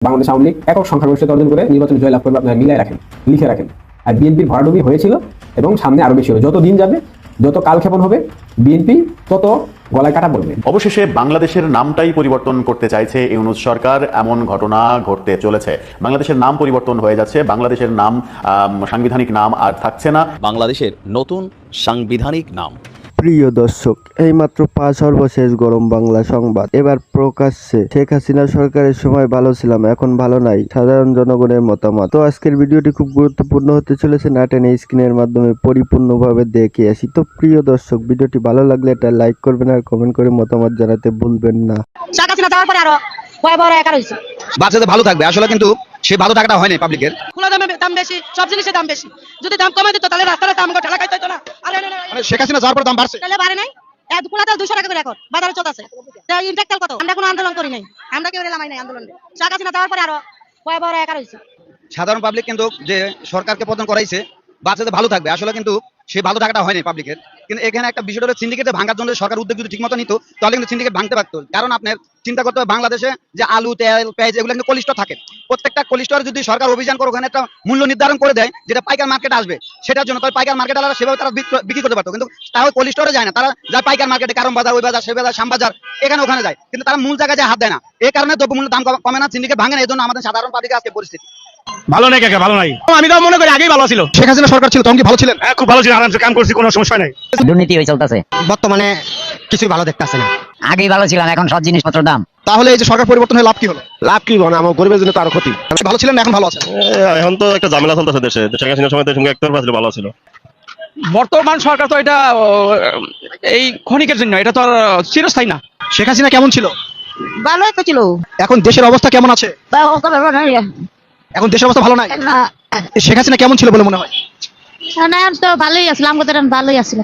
বাংলাদেশ আওয়ামী লীগ একক সংখ্যাগরিষ্ঠতা অর্জন করে নির্বাচনে জয়লাভ করবে, আপনারা মিলাই রাখেন, লিখে রাখেন। আর বিএনপির ভরাডুবি হয়েছিল এবং সামনে আরো বেশি হবে। যত দিন যাবে, যত কালক্ষেপণ হবে, বিএনপি তত গলায় কাটা পড়বে। অবশেষে বাংলাদেশের নামটাই পরিবর্তন করতে চাইছে ইউনূস সরকার, এমন ঘটনা ঘটতে চলেছে। বাংলাদেশের নাম পরিবর্তন হয়ে যাচ্ছে, বাংলাদেশের নাম সাংবিধানিক নাম আর থাকছে না। বাংলাদেশের নতুন সাংবিধানিক নাম। প্রিয় দর্শক, এইমাত্র সর্বশেষ গরম বাংলা সংবাদ এবার প্রকাশ্যে। শেখ হাসিনা সরকারের সময় ভালো ছিলাম, এখন ভালো নাই, সাধারণ জনগণের মতামত। তো আজকের ভিডিওটি খুব গুরুত্বপূর্ণ হতে চলেছে, না টেনে স্ক্রিনের মাধ্যমে পরিপূর্ণভাবে দেখে আসি। তো প্রিয় দর্শক, ভিডিওটি ভালো লাগলে এটা লাইক করবেন আর কমেন্ট করে মতামত জানাতে ভুলবেন না। শেখ হাসিনা যাওয়ার পরে আরো ভয়াবহ একা রয়েছে। বাচ্চাদের ভালো থাকবে, আসলে কিন্তু সে ভালো থাকাটা হয়নি পাবলিকের। খোলা দামে দাম বেশি, সব জিনিসের দাম বেশি। যদি দাম কমে দিত তাহলে রাস্তার দাম ঠেলা খাইতে হতো না। মানে শেখ হাসিনা যাওয়ার পর দাম বাড়ছে, তাহলে বাড়ে নাই। খোলা তেল 200 টাকা করে এখন বাজারে চলতে আছে। ইনটেক তেল কত? আমরা কোনো আন্দোলন করি নাই, আমরা কেউ এলামাই নাই আন্দোলনে। শেখ হাসিনা যাওয়ার পরে আরো ভয়াবহ একা রয়েছে। সাধারণ পাবলিক কিন্তু যে সরকারকে পতন করাইছে, বাচ্চাদের ভালো থাকবে, আসলে কিন্তু সে ভালো থাকাটা হয়নি পাবলিকের। কিন্তু এখানে একটা বিষয় হলো, সিন্ডিকেটে ভাঙার জন্য সরকার উদ্যোগ যদি ঠিক মতো নিত তাহলে কিন্তু সিন্ডিকেট ভাঙতে পারতো। কারণ আপনার চিন্তা করতে হবে, বাংলাদেশে যে আলু, তেল, পেঁয়াজ এগুলো কিন্তু কোল্ড স্টোর থাকে। প্রত্যেকটা কোল্ড স্টোরে যদি সরকার অভিযান করে ওখানে একটা মূল্য নির্ধারণ করে দেয় যেটা পাইকার মার্কেটে আসবে, সেটার জন্য তাহলে পাইকার মার্কেট আলাদা সেভাবে তারা বিক্রি করতে পারতো। কিন্তু তাও কোল্ড স্টোরে যায় না, তারা যায় পাইকার মার্কেটে, কারণ বাজার, ওই বাজার, সে বাজার, শ্যামবাজার, এখানে ওখানে যায়, কিন্তু তারা মূল জায়গায় হাত দেয় না। এই কারণে দ্রব্যমূল্যের দাম কমে না, সিন্ডিকেট ভাঙে না। এই জন্য আমাদের সাধারণ পাবলিকের আজকে পরিস্থিতি ভালো নাই কাকা, ভালো নাই। আমি তো মনে করি আগেই ভালো ছিল। শেখ হাসিনা সরকার ছিল তখন কি ভালো ছিলেন? হ্যাঁ, খুব ভালো ছিল, আরামসে কাম করছি, কোনো সমস্যা নাই। দুর্নীতি হয়ে চলতেছে, বর্তমানে কিছুই ভালো দেখতেছে না। আগেই ভালো ছিলাম, এখন সব জিনিসপত্র দাম। তাহলে এই যে সরকার পরিবর্তন হয়ে লাভ কি হলো? লাভ কি মানে আমার গরিবের জন্য তার ক্ষতি। ভালো ছিলেন না এখন ভালো আছেন? এখন তো একটা ঝামেলা চলতেছে দেশে। শেখ হাসিনার সময় দেশের একতরফা ছিল, ভালো ছিল। বর্তমান সরকার তো এটা এই ক্ষণিকের জন্য, এটা তো আর চিরস্থায়ী না। শেখ হাসিনা কেমন ছিল? ভালোই তো ছিল। এখন দেশের অবস্থা কেমন আছে? এখন দেশের অবস্থা ভালো নাই। শেখ হাসিনা কেমন ছিল বলে মনে হয়? তো ভালোই আছিল, আমাদের ভালোই আছিল।